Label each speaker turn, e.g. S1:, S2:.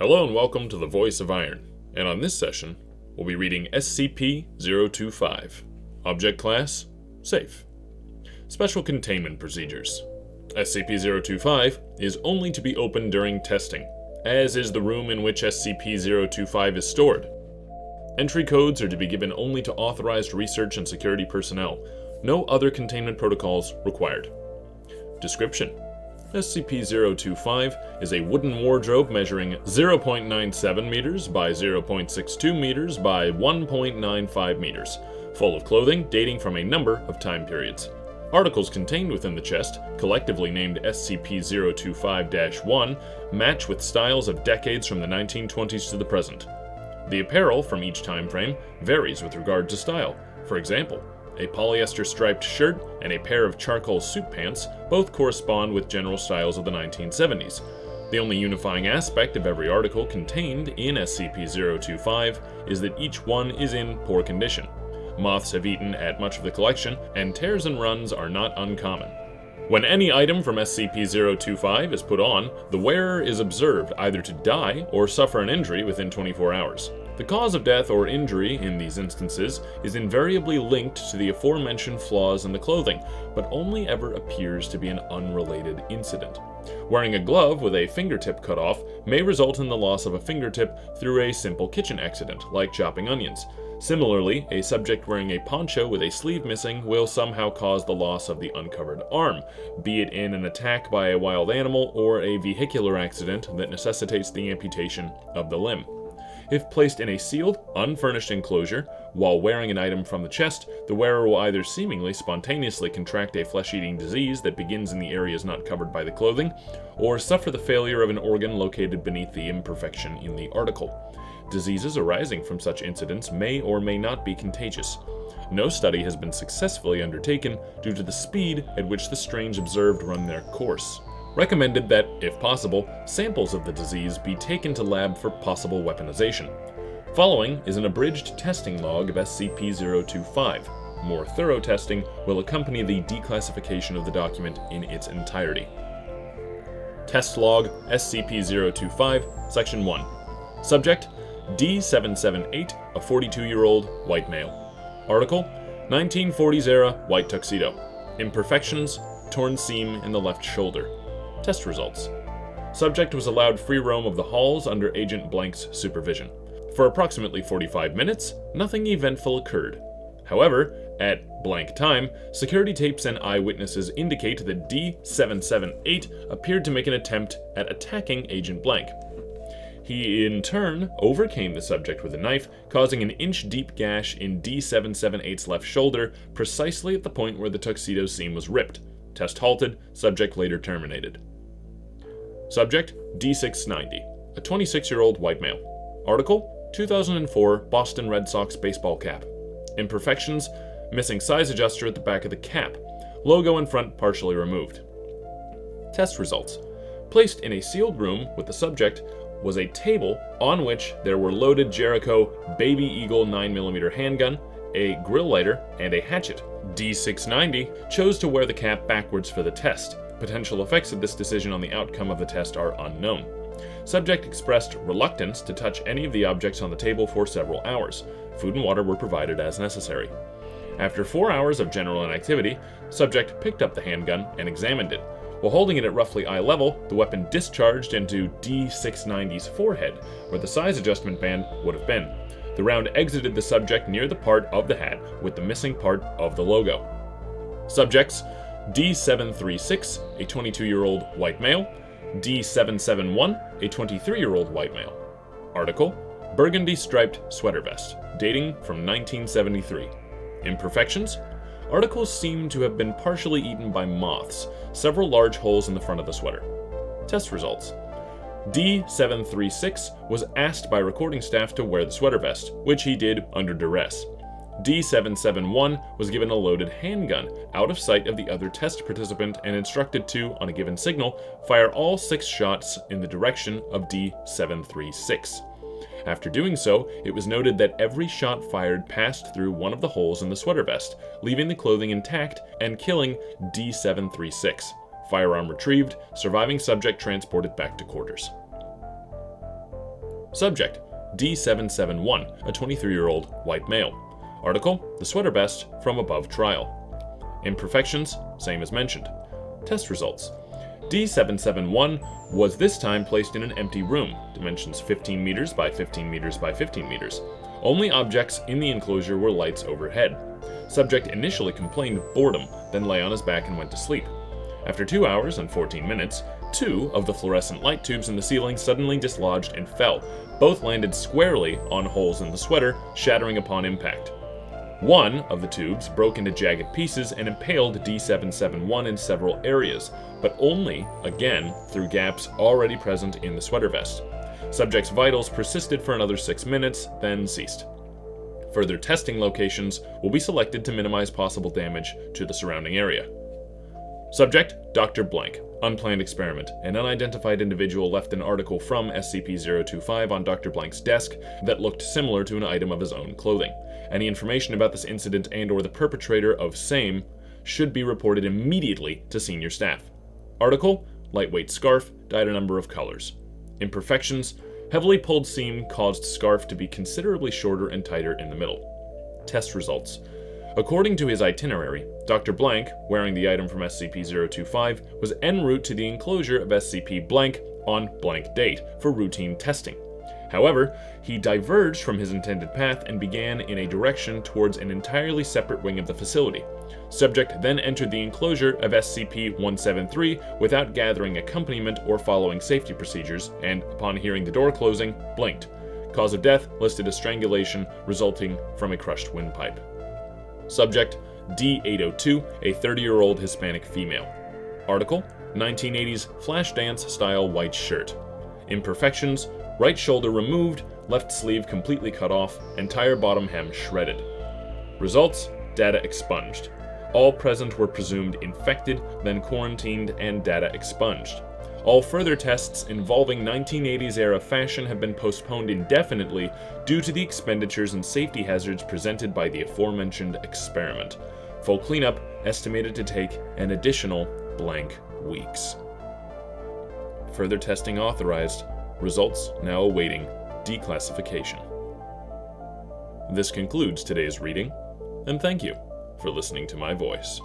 S1: Hello and welcome to the Voice of Iron, and on this session, we'll be reading SCP-025. Object Class: Safe. Special Containment Procedures. SCP-025 is only to be opened during testing, as is the room in which SCP-025 is stored. Entry codes are to be given only to authorized research and security personnel. No other containment protocols required. Description: SCP-025 is a wooden wardrobe measuring 0.97 meters by 0.62 meters by 1.95 meters, full of clothing dating from a number of time periods. Articles contained within the chest, collectively named SCP-025-1, match with styles of decades from the 1920s to the present. The apparel from each time frame varies with regard to style. For example, a polyester striped shirt and a pair of charcoal suit pants both correspond with general styles of the 1970s. The only unifying aspect of every article contained in SCP-025 is that each one is in poor condition. Moths have eaten at much of the collection, and tears and runs are not uncommon. When any item from SCP-025 is put on, the wearer is observed either to die or suffer an injury within 24 hours. The cause of death or injury in these instances is invariably linked to the aforementioned flaws in the clothing, but only ever appears to be an unrelated incident. Wearing a glove with a fingertip cut off may result in the loss of a fingertip through a simple kitchen accident, like chopping onions. Similarly, a subject wearing a poncho with a sleeve missing will somehow cause the loss of the uncovered arm, be it in an attack by a wild animal or a vehicular accident that necessitates the amputation of the limb. If placed in a sealed, unfurnished enclosure, while wearing an item from the chest, the wearer will either seemingly spontaneously contract a flesh-eating disease that begins in the areas not covered by the clothing, or suffer the failure of an organ located beneath the imperfection in the article. Diseases arising from such incidents may or may not be contagious. No study has been successfully undertaken due to the speed at which the strains observed run their course. Recommended that, if possible, samples of the disease be taken to lab for possible weaponization. Following is an abridged testing log of SCP-025. More thorough testing will accompany the declassification of the document in its entirety. Test Log SCP-025, Section 1. Subject: D778, a 42-year-old white male. Article: 1940s era white tuxedo. Imperfections: torn seam in the left shoulder. Test results: subject was allowed free roam of the halls under Agent Blank's supervision. For approximately 45 minutes, nothing eventful occurred. However, at blank time, security tapes and eyewitnesses indicate that D778 appeared to make an attempt at attacking Agent Blank. He, in turn, overcame the subject with a knife, causing an inch-deep gash in D778's left shoulder, precisely at the point where the tuxedo seam was ripped. Test halted, subject later terminated. Subject: D690, a 26-year-old white male. Article: 2004 Boston Red Sox baseball cap. Imperfections: missing size adjuster at the back of the cap. Logo in front partially removed. Test results: placed in a sealed room with the subject was a table on which there were loaded Jericho Baby Eagle 9mm handgun, a grill lighter, and a hatchet. D690 chose to wear the cap backwards for the test. Potential effects of this decision on the outcome of the test are unknown. Subject expressed reluctance to touch any of the objects on the table for several hours. Food and water were provided as necessary. After 4 hours of general inactivity, subject picked up the handgun and examined it. While holding it at roughly eye level, the weapon discharged into D690's forehead, where the size adjustment band would have been. The round exited the subject near the part of the hat with the missing part of the logo. Subjects: D736, a 22-year-old white male. D771, a 23-year-old white male. Article: burgundy striped sweater vest, dating from 1973. Imperfections: articles seem to have been partially eaten by moths, several large holes in the front of the sweater. Test results: D736 was asked by recording staff to wear the sweater vest, which he did under duress. D771 was given a loaded handgun out of sight of the other test participant and instructed to, on a given signal, fire all 6 shots in the direction of D736. After doing so, it was noted that every shot fired passed through one of the holes in the sweater vest, leaving the clothing intact and killing D736. Firearm retrieved, surviving subject transported back to quarters. Subject: D771, a 23-year-old white male. Article: The Sweater Vest from Above Trial. Imperfections: same as mentioned. Test results: D771 was this time placed in an empty room, dimensions 15 meters by 15 meters by 15 meters. Only objects in the enclosure were lights overhead. Subject initially complained of boredom, then lay on his back and went to sleep. After 2 hours and 14 minutes, 2 of the fluorescent light tubes in the ceiling suddenly dislodged and fell. Both landed squarely on holes in the sweater, shattering upon impact. One of the tubes broke into jagged pieces and impaled D771 in several areas, but only, again, through gaps already present in the sweater vest. Subject's vitals persisted for another 6 minutes, then ceased. Further testing locations will be selected to minimize possible damage to the surrounding area. Subject: Dr. Blank. Unplanned experiment. An unidentified individual left an article from SCP-025 on Dr. Blank's desk that looked similar to an item of his own clothing. Any information about this incident and/or the perpetrator of same should be reported immediately to senior staff. Article: Lightweight scarf, dyed a number of colors. Imperfections: heavily pulled seam caused scarf to be considerably shorter and tighter in the middle. Test results: according to his itinerary, Dr. Blank, wearing the item from SCP-025, was en route to the enclosure of SCP blank on blank date for routine testing. However, he diverged from his intended path and began in a direction towards an entirely separate wing of the facility. Subject then entered the enclosure of SCP-173 without gathering accompaniment or following safety procedures, and, upon hearing the door closing, blinked. Cause of death listed as strangulation resulting from a crushed windpipe. Subject: D802, a 30-year-old Hispanic female. Article: 1980s Flashdance style white shirt. Imperfections: right shoulder removed, left sleeve completely cut off, entire bottom hem shredded. Results: data expunged. All present were presumed infected, then quarantined and data expunged. All further tests involving 1980s-era fashion have been postponed indefinitely due to the expenditures and safety hazards presented by the aforementioned experiment. Full cleanup estimated to take an additional blank weeks. Further testing authorized. Results now awaiting declassification. This concludes today's reading, and thank you for listening to my voice.